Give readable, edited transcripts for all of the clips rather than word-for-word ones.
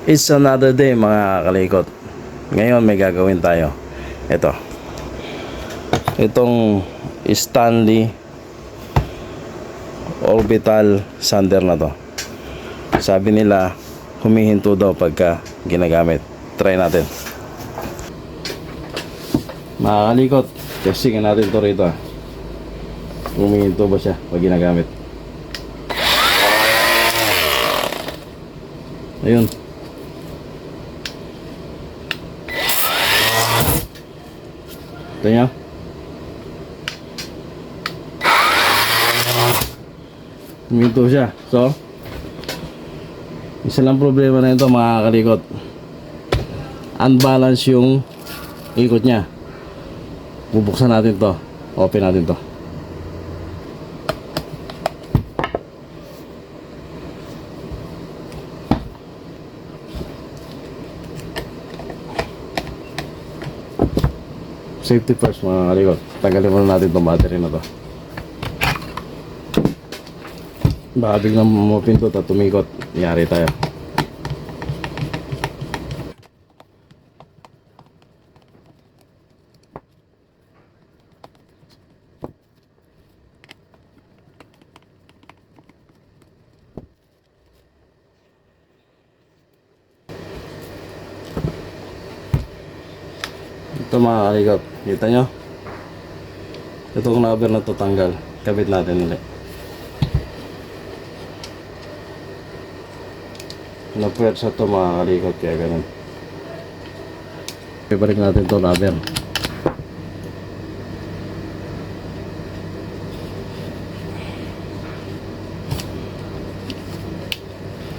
It's another day mga kalikot. Ngayon may gagawin tayo. Itong Stanley orbital sander na to. Sabi nila humihinto daw pagka ginagamit. Try natin. Mga kalikot, testingin natin to rito. Humihinto ba siya pag ginagamit? Ayun. Ito nyo. Huminto siya. So, isa lang problema na ito mga kalikot. Unbalance yung ikot niya. Bubuksan natin to. Open natin to. Safety first mga kalikot. Tanggalin muna natin itong battery na to. Baka biglang mapindot at tumikot. Yari tayo. Ito mga kalikot, kita nyo? Itong rubber na to tanggal. Kabit natin ulit. Napuwersa to mga kalikot, kaya ganun. Ibalik natin to rubber.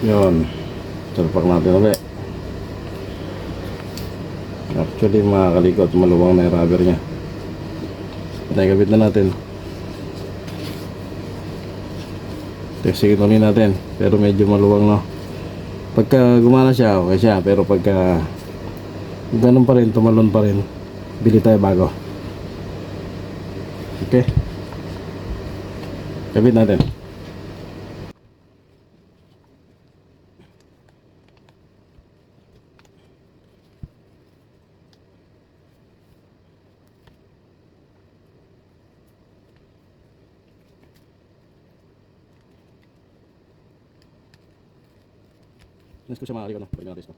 Yun. Salpak natin ulit. Actually mga kalikot, maluwang na yung rubber nya. Nakikabit na natin. Testingin ulit natin. Pero medyo maluwang, no. Pagka gumana siya, okay siya. Pero pagka ganun pa rin, tumalon pa rin, bili tayo bago. Okay. Kabit natin. Nes ko siya mga kalikot, no? Pwede natin ko.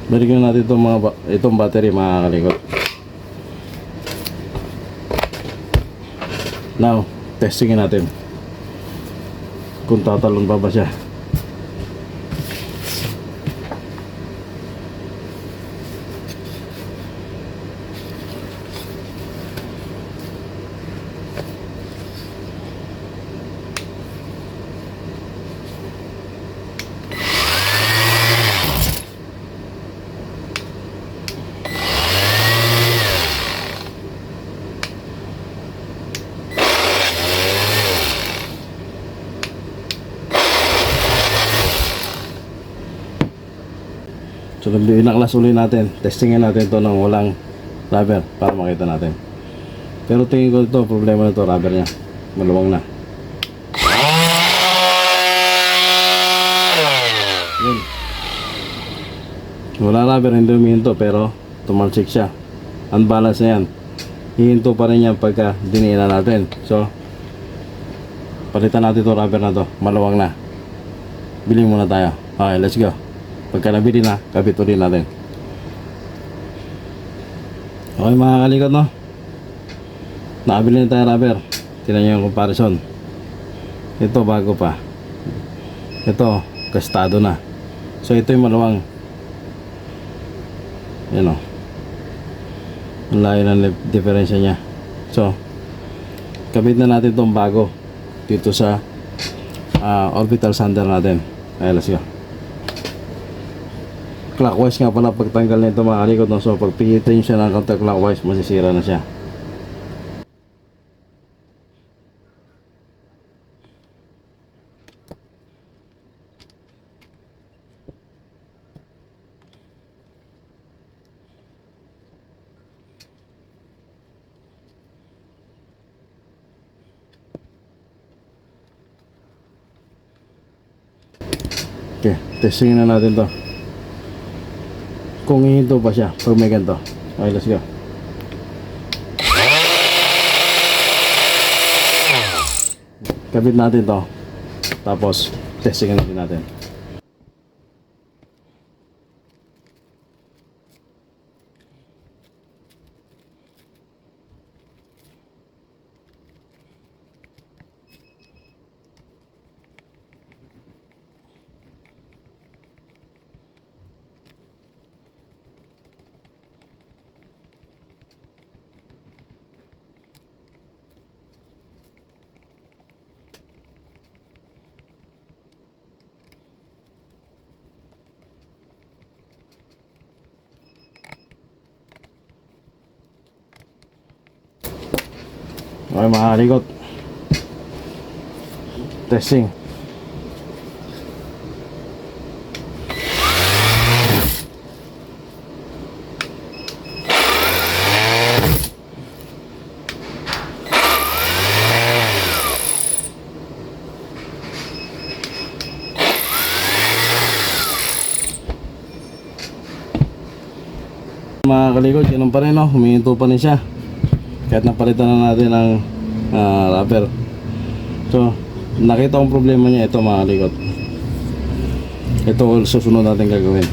Balikan natin itong battery mga kalikot. Now, testingin natin kung tatalon pa ba siya. So inaklas ulit natin. Testingin natin ito ng walang rubber para makita natin. Pero tingin ko ito, problema na ito, rubber nya maluwang na. Yun. Wala rubber, hindi humihinto, pero tumalsik siya. Unbalance na yan. Hihinto pa rin yan pagka diniinan natin. So palitan natin ito rubber na to, maluwang na. Bili muna tayo. Okay, let's go. Pagka nabili na, kabit ulit natin. Okay mga kalikot, no? Nakabili na tayo rubber. Tingnan nyo yung comparison. Ito bago pa. Ito, gastado na. So ito yung maluwang. Yan o. Ang layo ng diferensya niya. So, kabit na natin itong bago dito sa orbital sander natin. Ay, let's go. Clockwise nga pala pagtanggal nito mga kalikot, no? So, pag pihitin siya ng counterclockwise, masisira na siya. Okay, testingin na natin to. Kung hihinto pa siya pag may ganito. Okay, let's go. Kabit natin to. Tapos, testingin natin. Okay mga kalikot, testing. Mga kalikot, ganun pa rin, no? Humihinto pa rin siya kahit napalitan na natin ang rubber. So, nakita kong problema niya. Ito mga kalikot, ito susunod natin gagawin.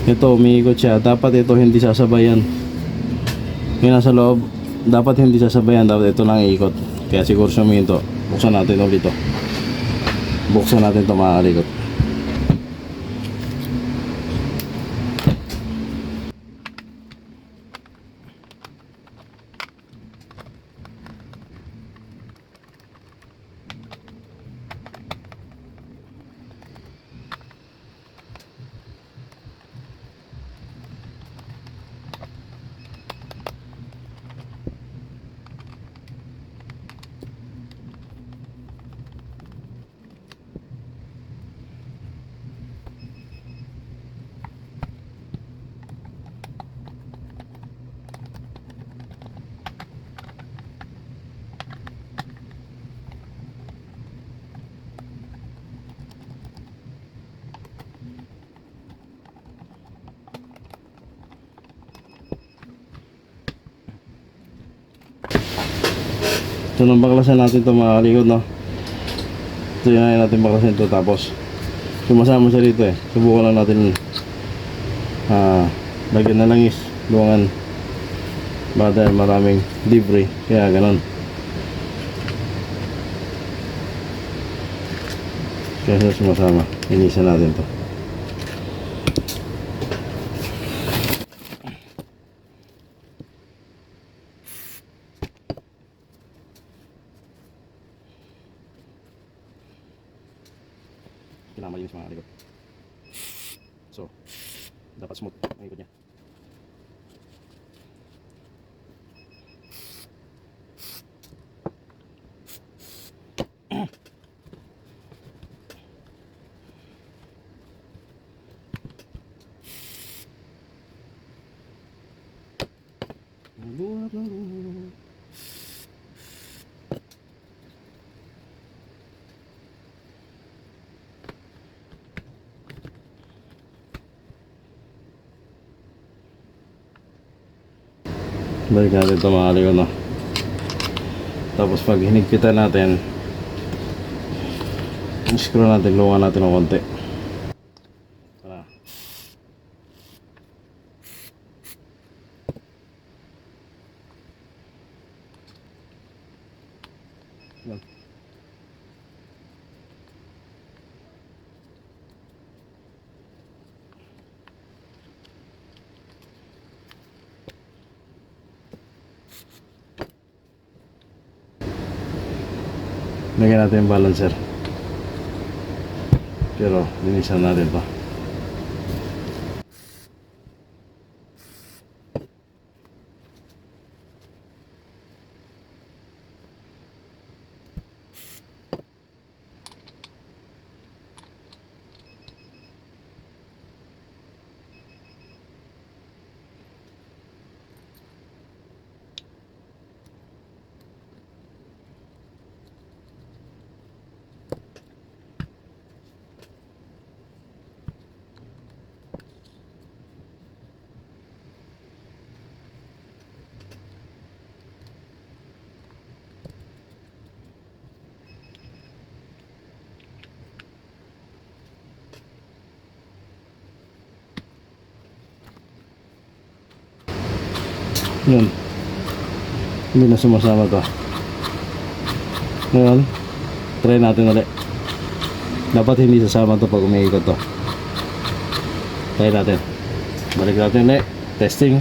Ito, umiikot siya. Dapat ito hindi sasabayan. Yung nasa loob, dapat hindi sasabayan. Dapat ito lang iikot. Kaya siguro siya umihinto. Buksan natin ulit ito. Buksan natin ito mga kalikot. So nang baklasan natin ito mga kalikot, no? Ito yun natin baklasan ito. Tapos sumasama siya dito eh. Subukan lang natin lagyan na langis, luwangan, dahil maraming debris. Kaya ganon. Kaya sumasama. Inisan natin to. Kailangan malinis mga kalikot. So, dapat smooth ang ikot niya. Balik natin ito mga kalikot, no? Tapos pag hinigpitan natin, screw natin, luwangan natin ng konti. Tara. Yan. Lagyan natin yung balancer. Pero linisan natin to. Yun. Hindi na sumasama to. Ngayon, try natin ulit. Dapat hindi sasama to pag umiikot to. Try natin. Balik natin ulit. Testing.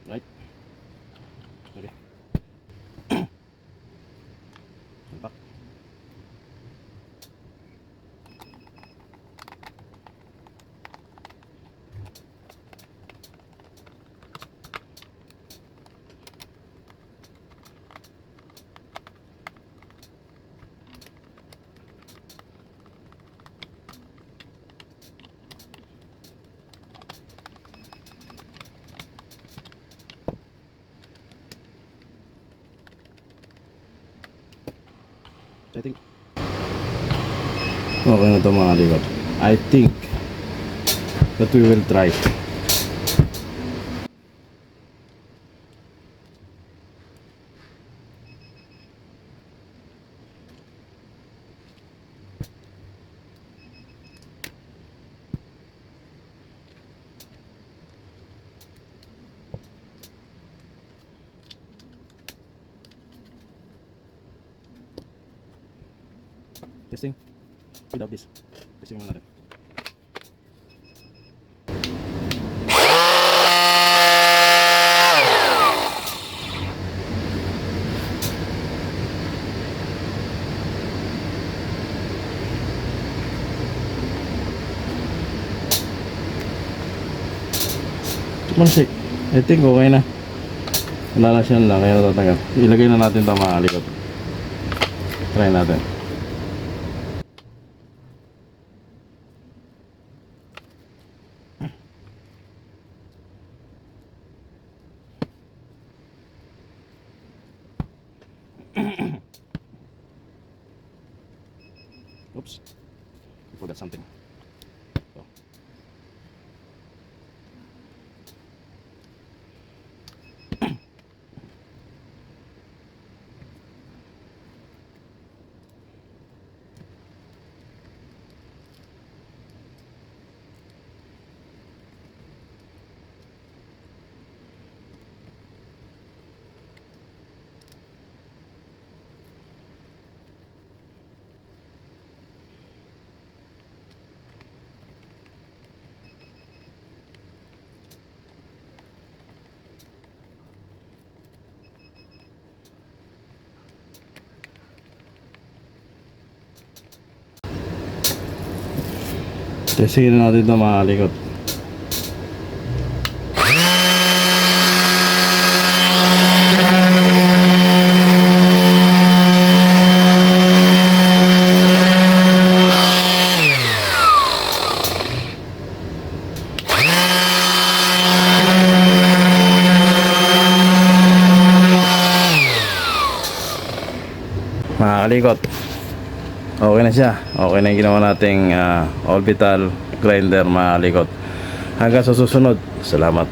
Right. Okay. Back. I think okay na ito mga likod. I think that we will try. Testing without this. Testing muna natin. Mansik, I think okay na. Wala na siya lang, kaya natatagal. Ilagay na natin ito mga likod. Try natin. Oops, I forgot something. Oh. Testingin na natin ito mga likod. Mga kalikot, okay na siya. Okay na yung ginawa nating orbital grinder mga kalikot. Hanggang sa susunod, salamat.